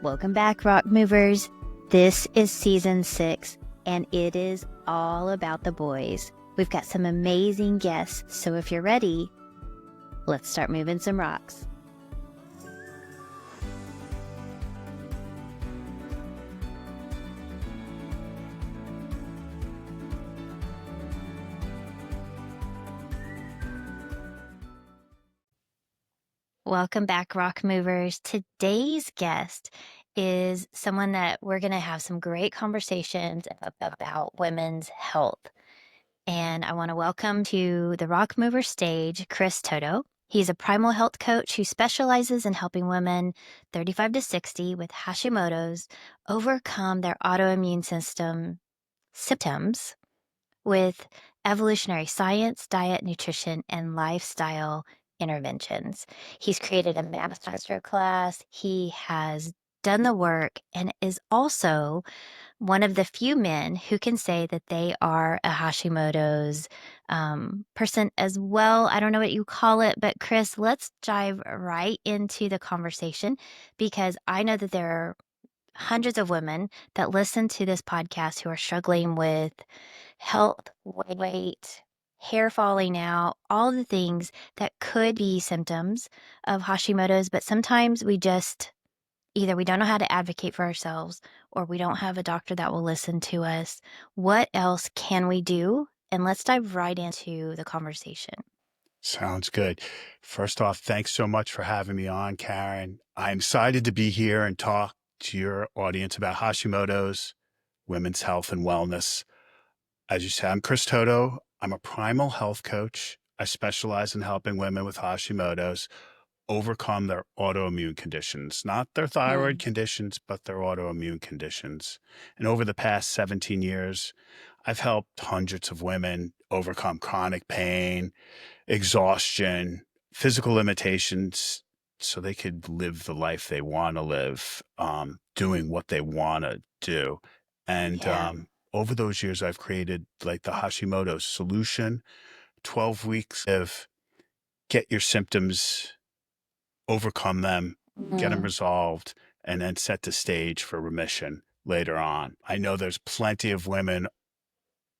Welcome back, Rock Movers. This is season 6, and it is all about the boys. We've got some amazing guests, so if you're ready, let's start moving some rocks. Welcome back, Rock Movers. Today's guest is someone that we're going to have some great conversations about women's health. And I want to welcome to the Rock Mover stage, Cris Toto. He's a Primal health coach who specializes in helping women 35 to 60 with Hashimoto's overcome their autoimmune system symptoms with evolutionary science, diet, nutrition, and lifestyle interventions. He's created a Masterclass. He has done the work and is also one of the few men who can say that they are a Hashimoto's person as well. I don't know what you call it, but Cris, let's dive right into the conversation because I know that there are hundreds of women that listen to this podcast who are struggling with health, weight, hair falling out, all the things that could be symptoms of Hashimoto's, but sometimes we just either we don't know how to advocate for ourselves or we don't have a doctor that will listen to us. What else can we do? And let's dive right into the conversation. Sounds good. First off, thanks so much for having me on, Karen. I'm excited to be here and talk to your audience about Hashimoto's, women's health and wellness. As you said, I'm Cris Toto. I'm a Primal health coach. I specialize in helping women with Hashimoto's overcome their autoimmune conditions, not their thyroid conditions, but their autoimmune conditions. And over the past 17 years, I've helped hundreds of women overcome chronic pain, exhaustion, physical limitations, so they could live the life they want to live, doing what they want to do. And over those years, I've created like the Hashimoto solution, 12 weeks of get your symptoms, overcome them, get them resolved, and then set the stage for remission later on. I know there's plenty of women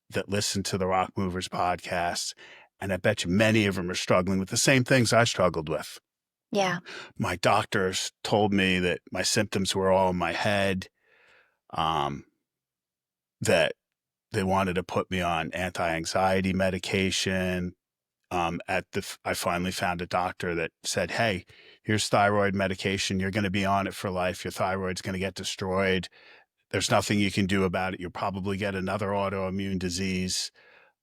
that listen to the Rock Movers podcast, and I bet you many of them are struggling with the same things I struggled with. Yeah. My doctors told me that my symptoms were all in my head, that they wanted to put me on anti-anxiety medication. I finally found a doctor that said, hey, here's thyroid medication. You're going to be on it for life. Your thyroid's going to get destroyed. There's nothing you can do about it. You'll probably get another autoimmune disease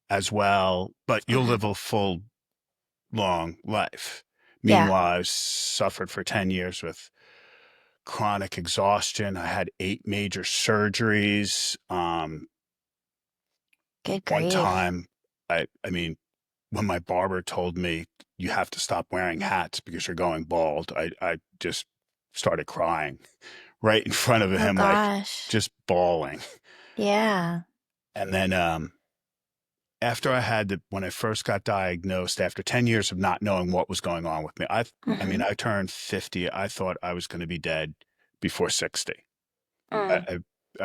as well, but you'll live a full, long life. Meanwhile, I suffered for 10 years with chronic exhaustion. I had 8 major surgeries. Good One grief. time, I mean, when my barber told me you have to stop wearing hats because you're going bald, I just started crying right in front of him, like just bawling. Yeah. And then after when I first got diagnosed, after 10 years of not knowing what was going on with me, I mean, I turned 50. I thought I was going to be dead before 60. I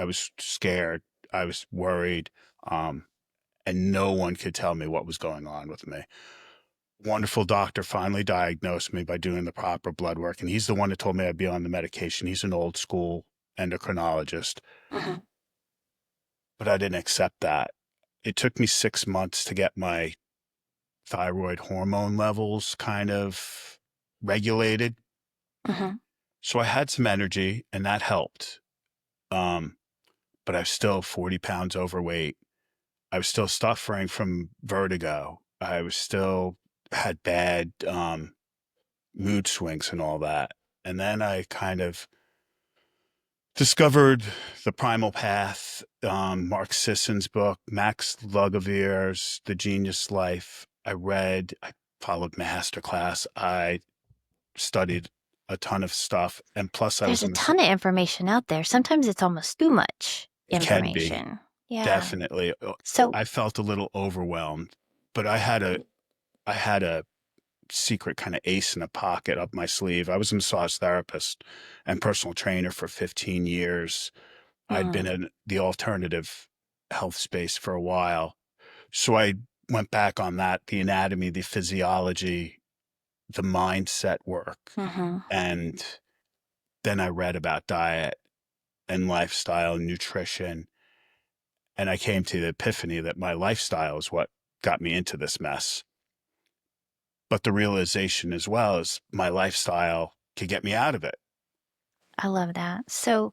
was scared. I was worried. And no one could tell me what was going on with me. Wonderful doctor finally diagnosed me by doing the proper blood work. And he's the one that told me I'd be on the medication. He's an old school endocrinologist. But I didn't accept that. It took me 6 months to get my thyroid hormone levels kind of regulated. So I had some energy and that helped. But I was still 40 pounds overweight. I was still suffering from vertigo. I was still had bad mood swings and all that. And then I kind of discovered the Primal Path, Mark Sisson's book, Max Lugavere's The Genius Life. I followed Masterclass. I studied a ton of stuff. And plus There's a ton of information out there. Sometimes it's almost too much information. It can be. Yeah. Definitely. So I felt a little overwhelmed, but I had a secret kind of ace in the pocket up my sleeve. I was a massage therapist and personal trainer for 15 years. I'd been Mm, in the alternative health space for a while. So I went back on that, the anatomy, the physiology, the mindset work. mhm. And then I read about diet and lifestyle and nutrition. And I came to the epiphany that my lifestyle is what got me into this mess. But the realization as well is my lifestyle could get me out of it. I love that. So,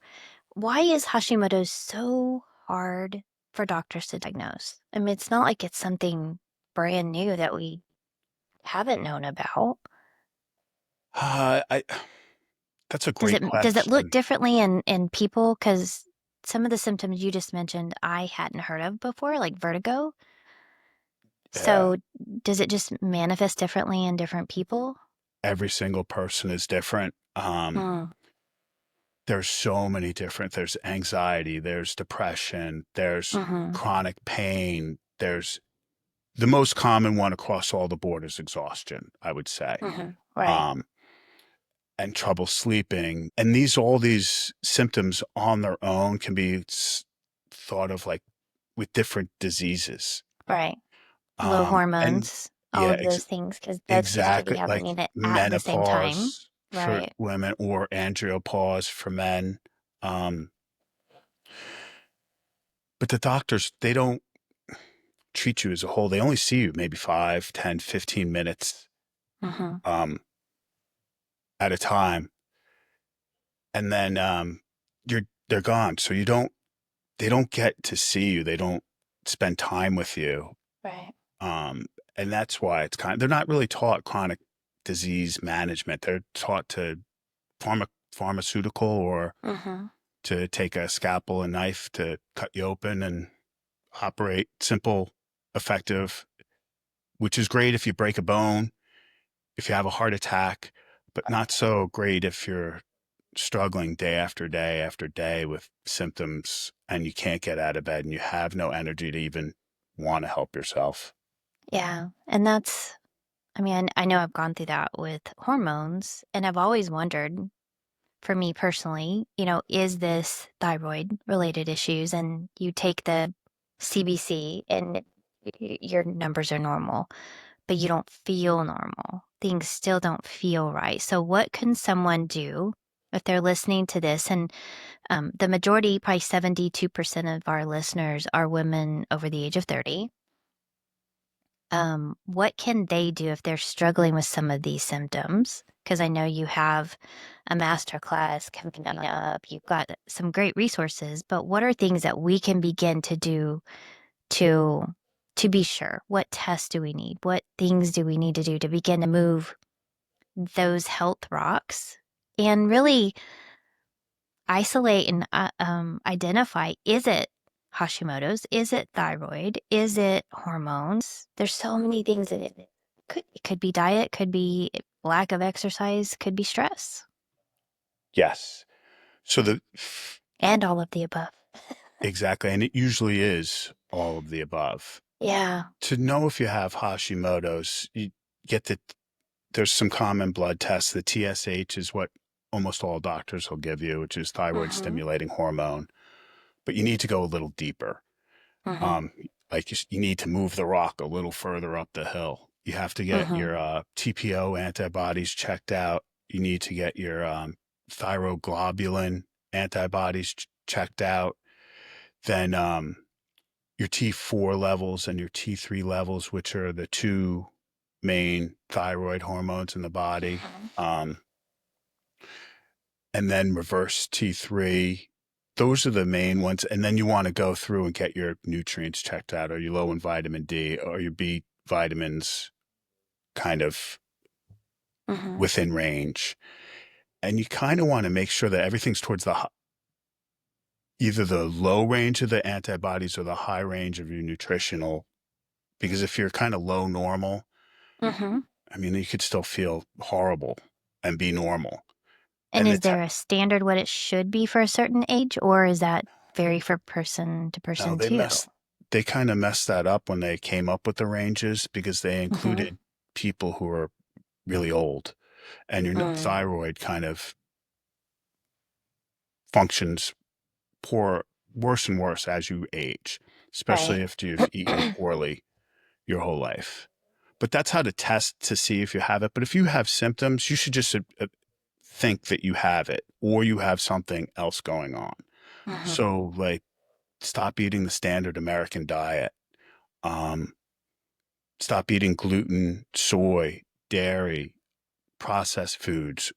why is Hashimoto's so hard for doctors to diagnose? I mean, it's not like it's something brand new that we haven't known about. I That's a Does great it look question. differently in people? Because some of the symptoms you just mentioned, I hadn't heard of before, like vertigo. Yeah. So, does it just manifest differently in different people? Every single person is different. Mm, There's so many different, there's anxiety, there's depression, there's mm-hmm, chronic pain, there's the most common one across all the board is exhaustion, I would say. mm-hmm. Right, Um, and trouble sleeping. And all these symptoms on their own can be thought of like with different diseases. right. Low And hormones, all yeah, of those things, because that seems to be exactly, like happening at the same time. menopause for Right. women or andropause for men. Um, but the doctors, they don't treat you as a whole. They only see you maybe 5, 10, 15 minutes Mm-hmm. um, at a time. And then they're gone. So they don't get to see you. They don't spend time with you. Right. Um, and that's why they're not really taught chronic disease management. They're taught to pharmaceutical or Mm-hmm. to take a scalpel and knife to cut you open and operate simple, effective, which is great if you break a bone, if you have a heart attack, but not so great if you're struggling day after day after day with symptoms and you can't get out of bed and you have no energy to even want to help yourself. Yeah. And I mean, I know I've gone through that with hormones, and I've always wondered, for me personally, is this thyroid related issues? And you take the CBC and your numbers are normal, but you don't feel normal. Things still don't feel right. So, what can someone do if they're listening to this? And the majority, probably 72% of our listeners, are women over the age of 30. What can they do if they're struggling with some of these symptoms? Because I know you have a masterclass coming up. You've got some great resources, but what are things that we can begin to do to to be sure? What tests do we need? What things do we need to do to begin to move those health rocks and really isolate and identify, is it Hashimoto's? Is it thyroid? Is it hormones? There's so many things in it. It could be diet, could be lack of exercise, could be stress, Yes. So and all of the above. exactly. And it usually is all of the above. Yeah. To know if you have Hashimoto's, you get there's some common blood tests. The TSH is what almost all doctors will give you, which is thyroid Mm-hmm. stimulating hormone. But you need to go a little deeper. Mm-hmm. Um, like you need to move the rock a little further up the hill. You have to get Mm-hmm. your TPO antibodies checked out. You need to get your thyroglobulin antibodies checked out. Then your T4 levels and your T3 levels, which are the two main thyroid hormones in the body. Mm-hmm. Um, and then reverse T3. Those are the main ones. And then you want to go through and get your nutrients checked out. Are you low in vitamin D? Or your B vitamins kind of Mm-hmm. within range? And you kind of want to make sure that everything's towards either the low range of the antibodies or the high range of your nutritional. Because if you're kind of low normal, Mm-hmm. I mean, you could still feel horrible and be normal. And And is there a standard what it should be for a certain age, or is that vary for person to no, person too? they kind of messed that up when they came up with the ranges because they Mm-hmm. included people who are really old, and your Mm, thyroid kind of functions poor, worse and worse as you age, especially right. if you've eaten poorly your whole life. But that's how to test to see if you have it. But if you have symptoms, you should just think that you have it or you have something else going on. Mhm. So, like, stop eating the standard American diet. Um, Stop eating gluten, soy, dairy, processed foods,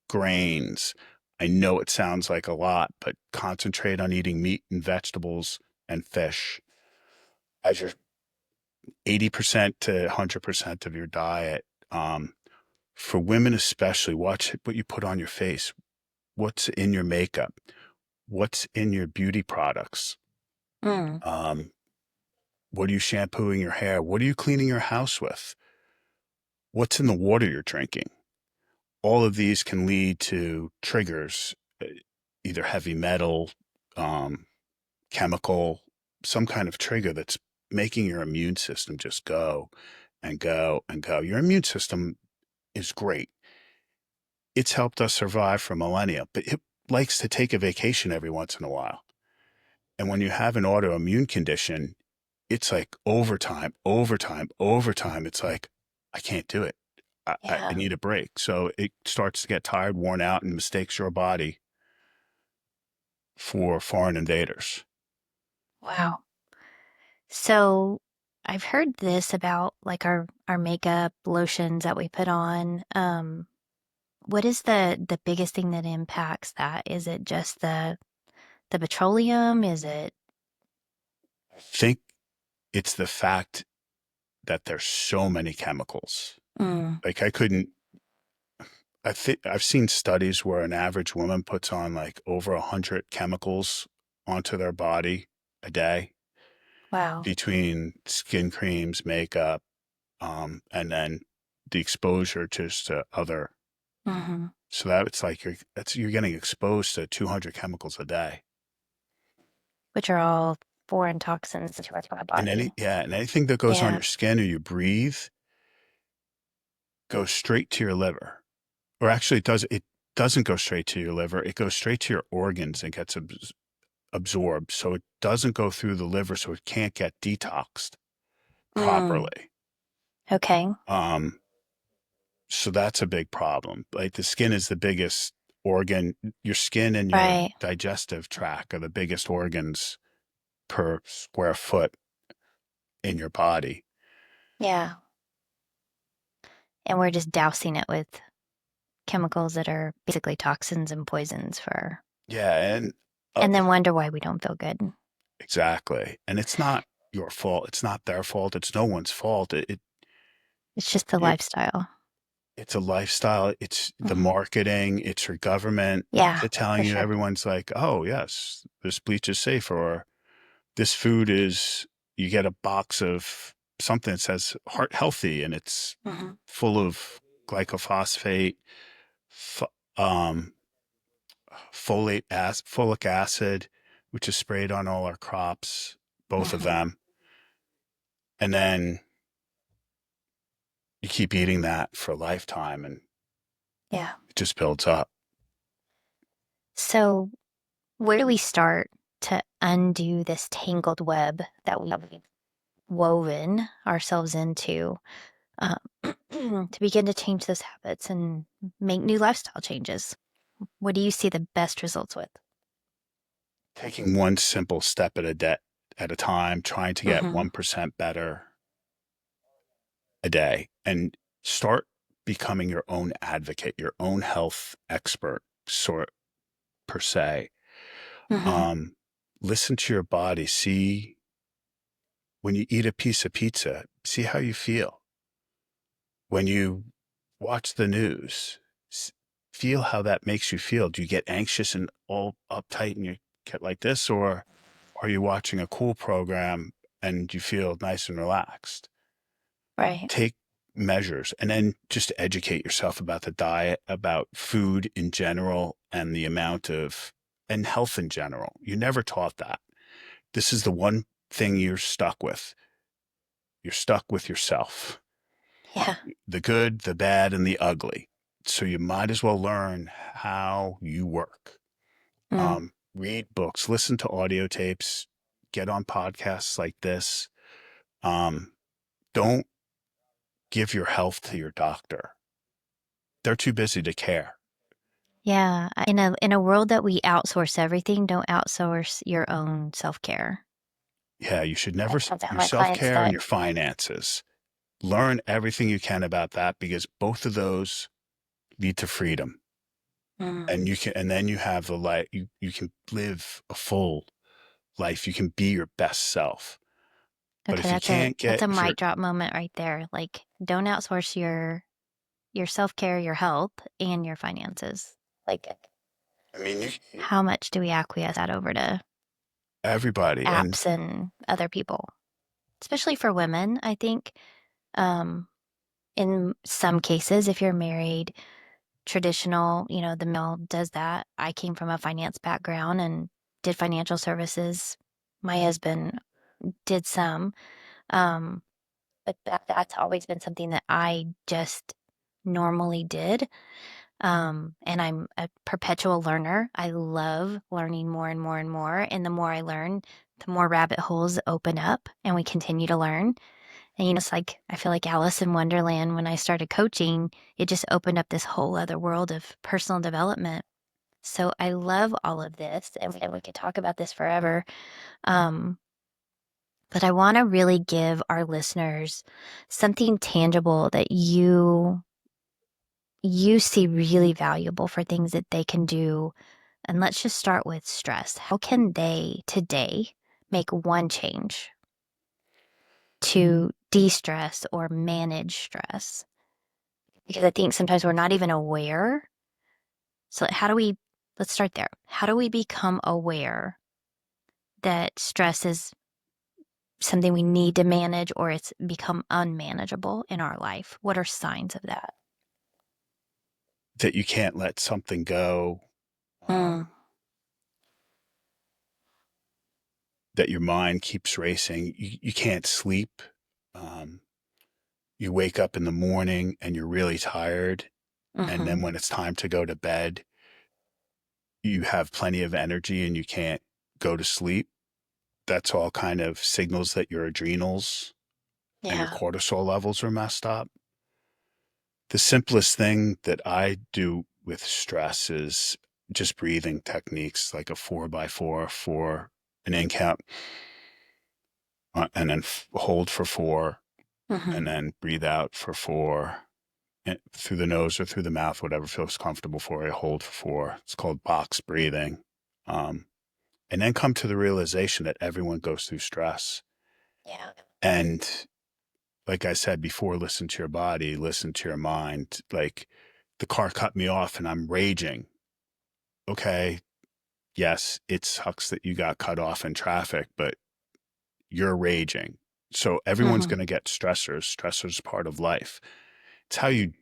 grains. I know it sounds like a lot, but concentrate on eating meat and vegetables and fish as your 80% to 100% of your diet. Um, for women, especially, watch what you put on your face, what's in your makeup, what's in your beauty products. Mm, Um, what are you shampooing your hair? What are you cleaning your house with? What's in the water you're drinking? All of these can lead to triggers, either heavy metal, um, chemical, some kind of trigger that's making your immune system just go and go and go. Your immune system is great. It's helped us survive for millennia, but it likes to take a vacation every once in a while. And when you have an autoimmune condition, it's like overtime, overtime, overtime. It's like, I can't do it. I yeah. need a break. So it starts to get tired, worn out, and mistakes your body for foreign invaders. Wow. So I've heard this about like our makeup lotions that we put on. What is the biggest thing that impacts that? Is it just the petroleum? Is it I think it's the fact that there's so many chemicals. mm, Like I think I've seen studies where an average woman puts on like over 100 chemicals onto their body a day wow. between skin creams, makeup, and then the exposure just to other. Hmm. So that it's like you're getting exposed to 200 chemicals a day, Which are all foreign toxins to our and body. and anything that goes on Yeah. your skin or you breathe goes straight to your liver. Or actually, it doesn't go straight to your liver. It goes straight to your organs and gets absorbed. So it doesn't go through the liver, so it can't get detoxed Mm, properly. okay. Um, so that's a big problem. Like the skin is the biggest organ. Your skin and your Right. digestive tract are the biggest organs per square foot in your body. Yeah. And we're just dousing it with chemicals that are basically toxins and poisons for, Yeah, and and then wonder why we don't feel good. exactly. And it's not your fault. It's not their fault. It's no one's fault. It's just the You're, lifestyle. it's a lifestyle. It's the Hmm. marketing. It's your government Yeah, telling for you sure. everyone's like, oh, yes, this bleach is safe, or this food is, you get a box of something that says heart healthy and it's Hmm. full of glycophosphate, f- um, folic acid, which is sprayed on all our crops, both of Hmm. them. And then you keep eating that for a lifetime and Yeah. it just builds up. So, where do we start to undo this tangled web that we've woven ourselves into um, to begin to change those habits and make new lifestyle changes? What do you see the best results with? Taking one simple step at a time, trying to get Hmm. 1% better a day and start becoming your own advocate, your own health expert, sort per se. Hmm. Um, Listen to your body. See when you eat a piece of pizza, see how you feel. When you watch the news, feel how that makes you feel. Do you get anxious and all uptight and you get like this, or are you watching a cool program and you feel nice and relaxed? Right. Take measures and then just educate yourself about the diet, about food in general, and the amount of, and health in general. You never taught that. This is the one thing you're stuck with. You're stuck with yourself. Yeah. the good, the bad, and the ugly. So you might as well learn how you work. Mm. Read books, listen to audio tapes, get on podcasts like this. Um, don't give your health to your doctor. They're too busy to care. Yeah. In a world that we outsource everything, don't outsource your own self-care. Yeah, you should never, That's something your my self clients care and that your finances. Learn everything you can about that because both of those lead to freedom. mm. And then you have the life, you can live a full life. You can be your best self. But Okay, if you can't that's get, a if you're, mic drop moment right there. Like, don't outsource your self-care, your health, and your finances. Like, I mean, how much do we acquiesce that over to everybody, and apps and other people? Especially for women, I think, um, in some cases, if you're married, traditional, the male does that. I came from a finance background and did financial services. My husband did some. Um, but that's always been something that I just normally did. And I'm a perpetual learner. I love learning more and more and more. And the more I learn, the more rabbit holes open up and we continue to learn. And it's like I feel like Alice in Wonderland when I started coaching, it just opened up this whole other world of personal development. So I love all of this, and we could talk about this forever. Um, but I want to really give our listeners something tangible that you see really valuable for things that they can do. And let's just start with stress. How can they today make one change to de-stress or manage stress? Because I think sometimes we're not even aware. So let's start there. How do we become aware that stress is something we need to manage or it's become unmanageable in our life? What are signs of that? that you can't let something go, Mm, that your mind keeps racing. You can't sleep. Um, you wake up in the morning and you're really tired. And mm-hmm. then when it's time to go to bed, you have plenty of energy and you can't go to sleep. That's all kind of signals that your adrenals and your Yeah. cortisol levels are messed up. The simplest thing that I do with stress is just breathing techniques like a 4 by 4 for an in count, and then hold for 4, Mm-hmm. and then breathe out for 4 through the nose or through the mouth, whatever feels comfortable for you. Hold for 4. It's called box breathing. Um, and then come to the realization that everyone goes through stress. Yeah. And like I said before, listen to your body, listen to your mind. Like the car cut me off and I'm raging. Okay, yes, it sucks that you got cut off in traffic, but you're raging. So everyone's Mm-hmm. going to get stressors. Stressors are part of life. It's how you,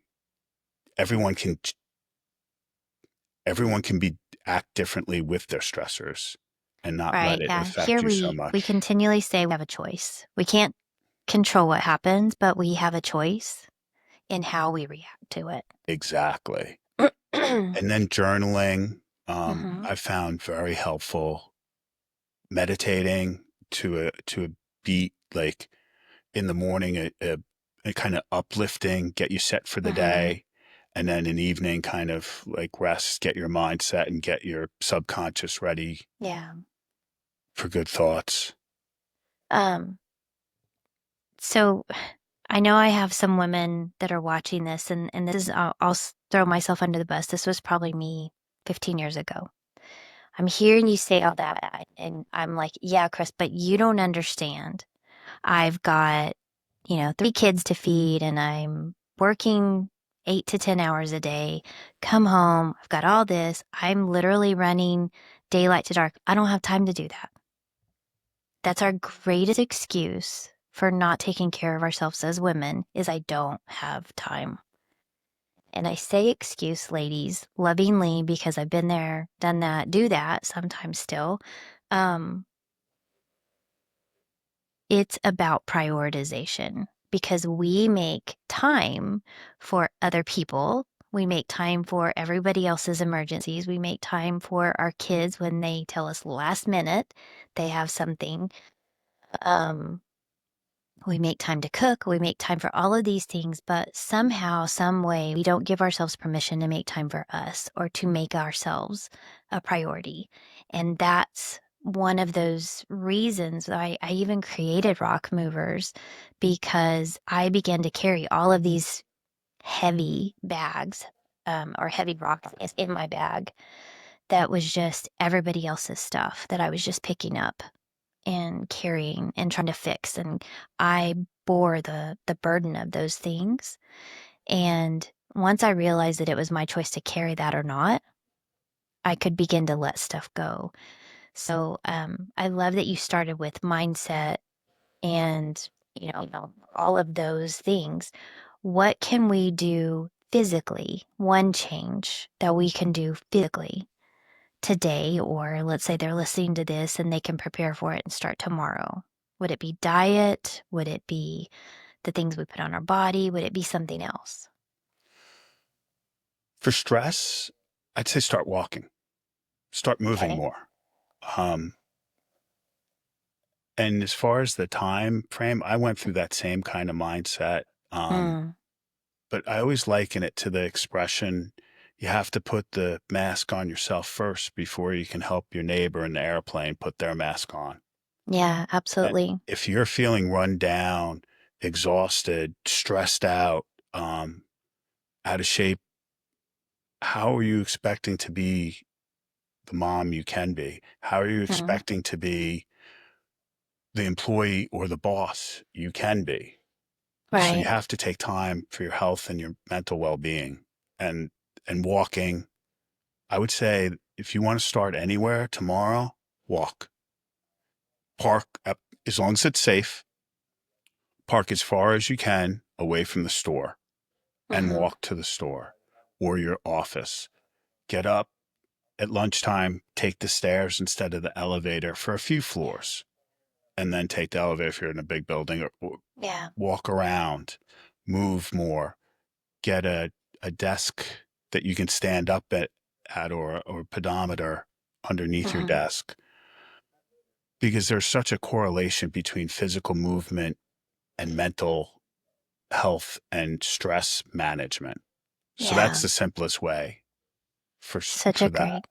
everyone can, everyone can be act differently with their stressors and not let Right. it Yeah. affect Here you so we much. continually say we have a choice. We can't control what happens, but we have a choice in how we react to it. Exactly. And then journaling, Mm-hmm. I found very helpful. Meditating to a beat, like in the morning, a kind of uplifting, get you set for the Mm-hmm. day, and then an evening kind of like rest, get your mind set and get your subconscious ready Yeah. for good thoughts. Um, so I know I have some women that are watching this, and this is, I'll throw myself under the bus. This was probably me 15 years ago. I'm hearing you say all that, and I'm like, yeah, Chris, but you don't understand. I've got, 3 kids to feed, and I'm working 8 to 10 hours a day. Come home, I've got all this. I'm literally running daylight to dark. I don't have time to do that. That's our greatest excuse for not taking care of ourselves as women is I don't have time. And I say excuse, ladies, lovingly, because I've been there, done that, do that sometimes still. Um, it's about prioritization. because we make time for other people. We make time for everybody else's emergencies. We make time for our kids when they tell us last minute they have something. Um, we make time to cook. We make time for all of these things, but somehow, some way, we don't give ourselves permission to make time for us or to make ourselves a priority. And that's one of those reasons I even created Rock Movers, because I began to carry all of these heavy bags, or heavy rocks in my bag that was just everybody else's stuff that I was just picking up and carrying and trying to fix. And I bore the burden of those things. And once I realized that it was my choice to carry that or not, I could begin to let stuff go. So I love that you started with mindset and all of those things. What can we do physically? One change that we can do physically today, or let's say they're listening to this and they can prepare for it and start tomorrow. Would it be diet? Would it be the things we put on our body? Would it be something else? For stress, I'd say start walking, start moving Okay. more. Um, and as far as the time frame, I went through that same kind of mindset. Mm, But I always liken it to the expression, you have to put the mask on yourself first before you can help your neighbor in the airplane put their mask on. yeah, And absolutely. if you're feeling run down, exhausted, stressed out, out of shape, how are you expecting to be the mom you can be? How are you Mm, expecting to be the employee or the boss you can be? So you right. have to take time for your health and your mental well-being, and walking. I would say if you want to start anywhere tomorrow, walk. Park up, as long as it's safe, park as far as you can away from the store and Hmm. walk to the store or your office. Get up at lunchtime, take the stairs instead of the elevator for a few floors, and then take the elevator if you're in a big building, or Yeah. walk around, move more, get a desk that you can stand up at or a pedometer underneath your Hmm. desk, because there's such a correlation between physical movement and mental health and stress management. So that's Yeah. the simplest way Such a for that. great.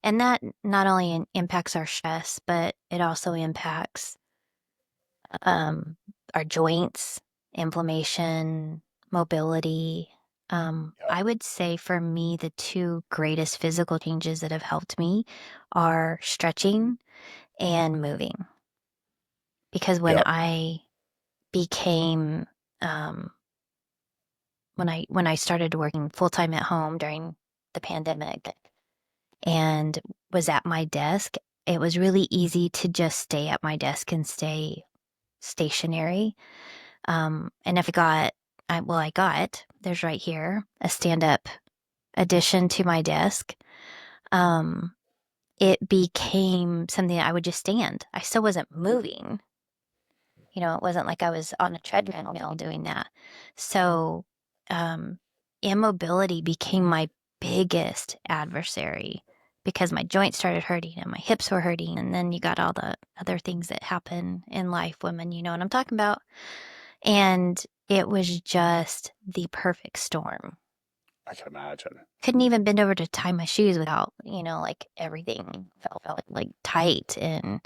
And that not only impacts our stress, but it also impacts um, our joints, inflammation, mobility. Yep. I would say for me, the two greatest physical changes that have helped me are stretching and moving. Because Yep. became, um, when I started working full time at home during the pandemic and was at my desk, it was really easy to just stay at my desk and stay stationary. And if I got, there's right here a stand up addition to my desk. Um, it became something that I would just stand. I still wasn't moving. It wasn't like I was on a treadmill doing that. So, um, immobility became my biggest adversary because my joints started hurting and my hips were hurting. And then you got all the other things that happen in life, women, you know what I'm talking about. And it was just the perfect storm. I can imagine. Couldn't even bend over to tie my shoes without, like everything felt like tight, and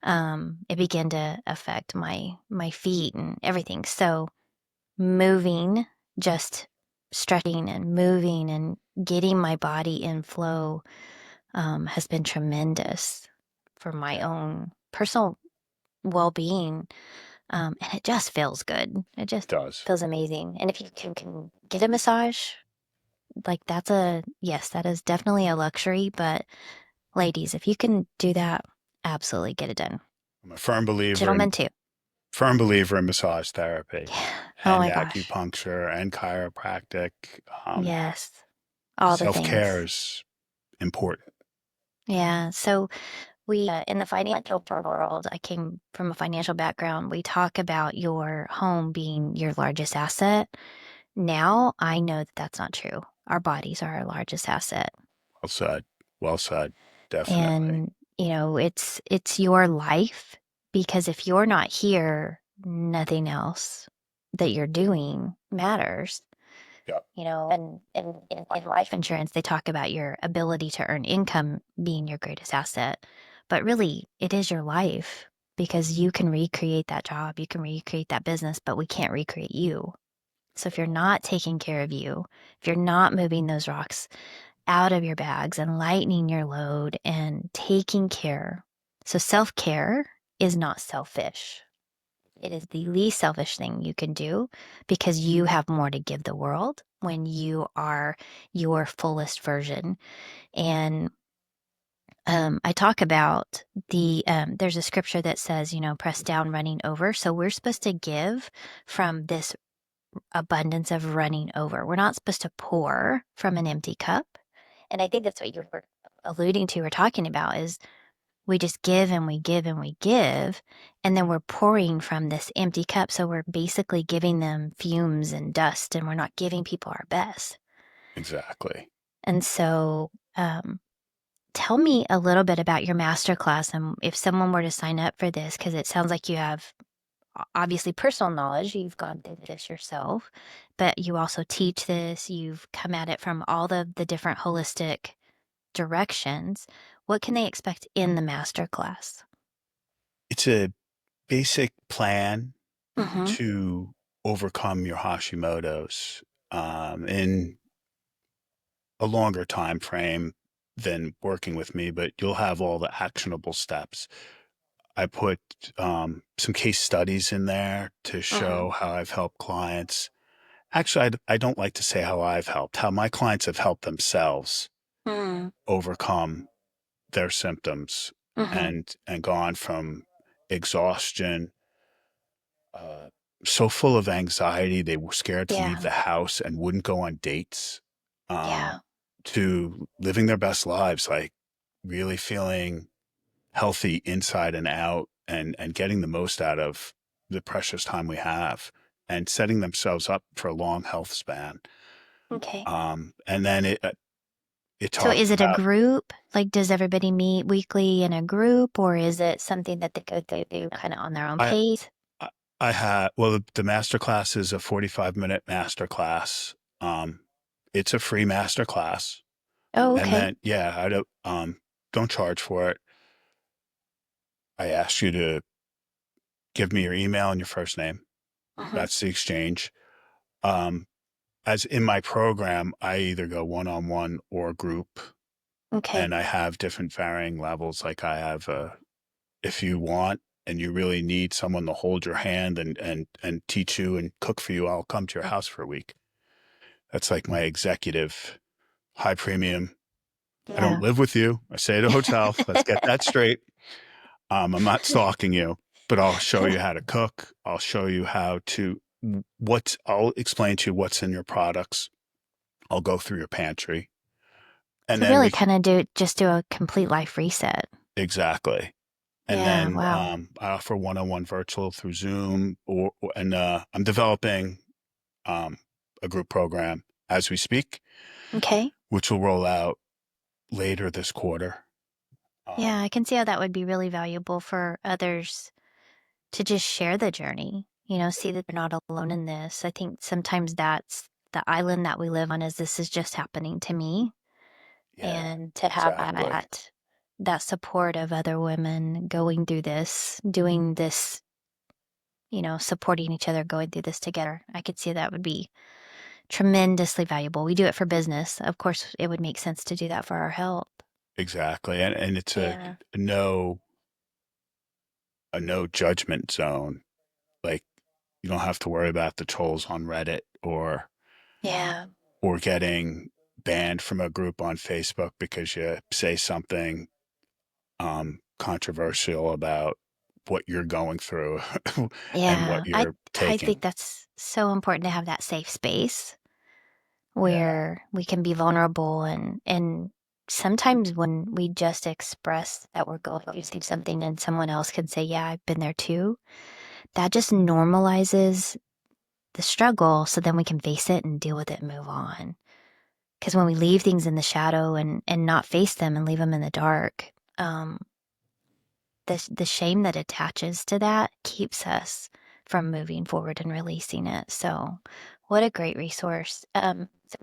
it began to affect my feet and everything. So moving, just stretching and moving and getting my body in flow has been tremendous for my Yeah, own personal well-being. And it just feels good. It it just does. feels amazing. And if you can get a massage, like that's a yes, that is definitely a luxury. But ladies, if you can do that, absolutely get it done. I'm a Gentlemen too. firm believer in massage therapy Yeah. Oh and my gosh. acupuncture and chiropractic. Yes. All the Self care things. is important. Yeah. So in the financial world, I came from a financial background. We talk about your home being your largest asset. Now I know that that's not true. Our bodies are our largest asset. Well said. Well said. Definitely. And, it's your life because if you're not here, nothing else that you're doing matters. Yep. And in life insurance, they talk about your ability to earn income being your greatest asset. But really, it is your life because you can recreate that job, you can recreate that business, but we can't recreate you. So if you're not taking care of you, if you're not moving those rocks out of your bags and lightening your load and taking care. So self care is not selfish. It is the least selfish thing you can do because you have more to give the world when you are your fullest version. And I talk about there's a scripture that says, press down, running over. So we're supposed to give from this abundance of running over. We're not supposed to pour from an empty cup. And I think that's what you were alluding to or talking about is we just give and we give and we give, and then we're pouring from this empty cup. So we're basically giving them fumes and dust, and we're not giving people our best. Exactly. And so, tell me a little bit about your masterclass and if someone were to sign up for this, because it sounds like you have obviously personal knowledge, you've gone through this yourself, but you also teach this, you've come at it from all the different holistic directions. What can they expect in the masterclass? It's a basic plan Mm-hmm. to overcome your Hashimoto's in a longer time frame than working with me, but you'll have all the actionable steps. I put some case studies in there to Mm-hmm. show how I've helped clients. Actually, I don't like to say how I've helped, how my clients have helped themselves Mm-hmm. overcome their symptoms Mm-hmm. and gone from exhaustion, uh, so full of anxiety they were scared to leave Yeah. the house and wouldn't go on dates, Yeah. to living their best lives, like really feeling healthy inside and out and getting the most out of the precious time we have and setting themselves up for a long health span. Okay. And then it So talks is it a about group? Like, does everybody meet weekly in a group, or is it something that they go through kind of on their own I pace? I I had well the master class is a 45-minute master class. It's a free master class. Oh, And okay. then yeah, I don't charge for it. I ask you to give me your email and your first name. Mm-hmm. That's the exchange. Um, as in my program, I either go one-on-one or group, Okay. and I have different varying levels. Like I have if you want and you really need someone to hold your hand and teach you and cook for you, I'll come to your house for a week. That's like my executive high premium. I don't Yeah. live with you. I stay at a hotel. Let's get that straight. I'm not stalking you, but I'll show you how to cook. I'll show you how to I'll explain to you what's in your products. I'll go through your pantry. And So then really we kind of do a complete life reset. exactly. And Yeah. then Wow. I offer one-on-one virtual through Zoom and I'm developing um, a group program as we speak, Okay. which will roll out later this quarter. Yeah, Um, I can see how that would be really valuable for others to just share the journey, see that they're not alone in this. I think sometimes that's the island that we live on is this is just happening to me. yeah, And to have exactly. that support of other women going through this, doing this, supporting each other, going through this together. I could see that would be tremendously valuable. We do it for business. Of course, it would make sense to do that for our health. Exactly. And it's Yeah. no a no judgment zone. Like you don't have to worry about the trolls on Reddit Yeah. or getting banned from a group on Facebook because you say something controversial about what you're going through and Yeah. what I you're I think taking. that's so important to have that safe space Yeah, where we can be vulnerable and sometimes when we just express that we're going through something and someone else can say, yeah, I've been there too, that just normalizes the struggle. So then we can face it and deal with it and move on. Because when we leave things in the shadow and not face them and leave them in the dark, the shame that attaches to that keeps us from moving forward and releasing it. So what a great resource.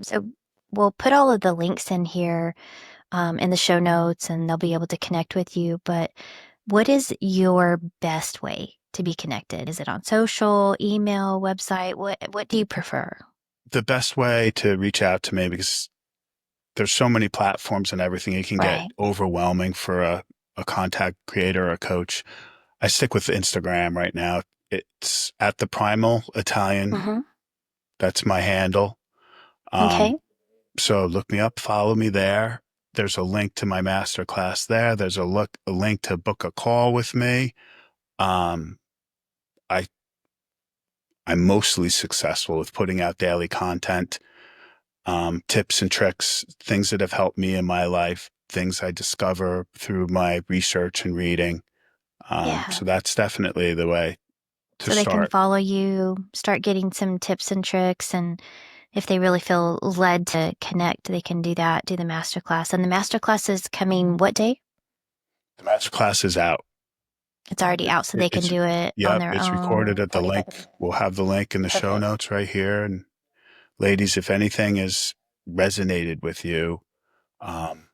So we'll put all of the links in here in the show notes, and they'll be able to connect with you. But what is your best way to be connected? Is it on social, email, website? What do you prefer? The best way to reach out to me, because there's so many platforms and everything, it can get Right. overwhelming for a contact creator or a coach. I stick with Instagram right now. It's at the Primal Italian. Mm-hmm. That's my handle. Okay. So look me up, follow me there. There's a link to my masterclass there. There's a link to book a call with me. Um, I I'm mostly successful with putting out daily content, tips and tricks, things that have helped me in my life, things I discover through my research and reading. Yeah. So that's definitely the way to So they can start. follow you, start getting some tips and tricks, and if they really feel led to connect, they can do that, do the masterclass. And the masterclass is coming what day? The masterclass is out. It's already out, so they can It's do it on Yep, their it's recorded own. at the link. We'll have the link in the show Perfect. notes right here. And ladies, if anything has resonated with you, um,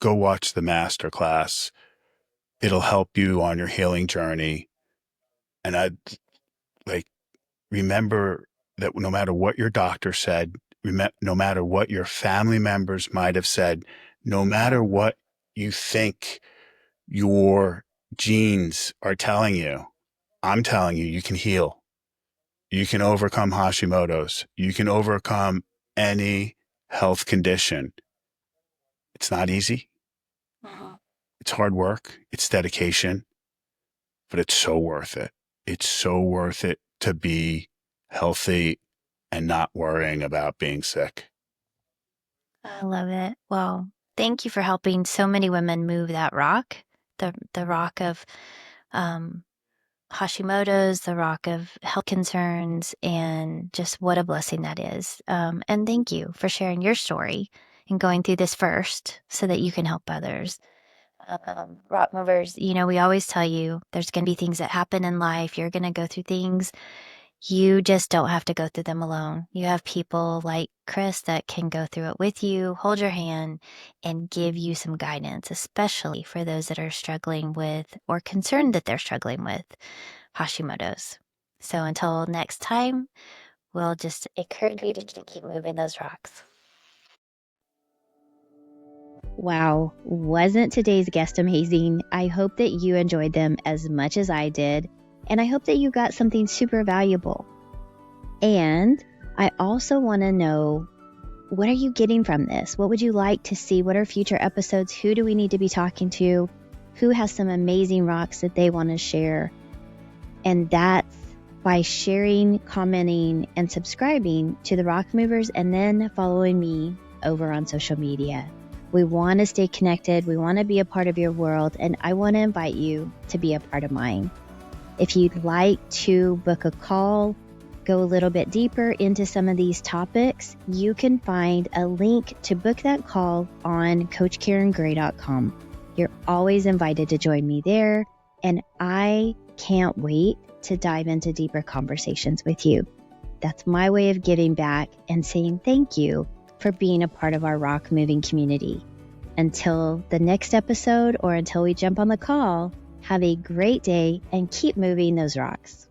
go watch the master class. It'll help you on your healing journey. And I'd like remember that no matter what your doctor said, no matter what your family members might have said, no matter what you think your genes are telling you, I'm telling you, you can heal. You can overcome Hashimoto's. You can overcome any health condition. It's not easy. Mhm. It's hard work. It's dedication, but it's so worth it. It's so worth it to be healthy and not worrying about being sick. I love it. Well, thank you for helping so many women move that rock, the rock of um, Hashimoto's, the rock of health concerns, and just what a blessing that is. And thank you for sharing your story and going through this first so that you can help others. Rock movers, we always tell you there's going to be things that happen in life. You're going to go through things. You just don't have to go through them alone. You have people like Cris that can go through it with you, hold your hand, and give you some guidance, especially for those that are struggling with or concerned that they're struggling with Hashimoto's. So until next time, we'll just encourage you to keep moving those rocks. Wow, wasn't today's guest amazing? I hope that you enjoyed them as much as I did, and I hope that you got something super valuable. And I also want to know, what are you getting from this? What would you like to see? What are future episodes? Who do we need to be talking to? Who has some amazing rocks that they want to share? And that's by sharing, commenting, and subscribing to the Rock Movers, and then following me over on social media. We want to stay connected. We want to be a part of your world, and I want to invite you to be a part of mine. If you'd like to book a call, go a little bit deeper into some of these topics, you can find a link to book that call on CoachKarenGray.com. You're always invited to join me there, and I can't wait to dive into deeper conversations with you. That's my way of giving back and saying thank you for being a part of our rock moving community. Until the next episode, or until we jump on the call, have a great day and keep moving those rocks.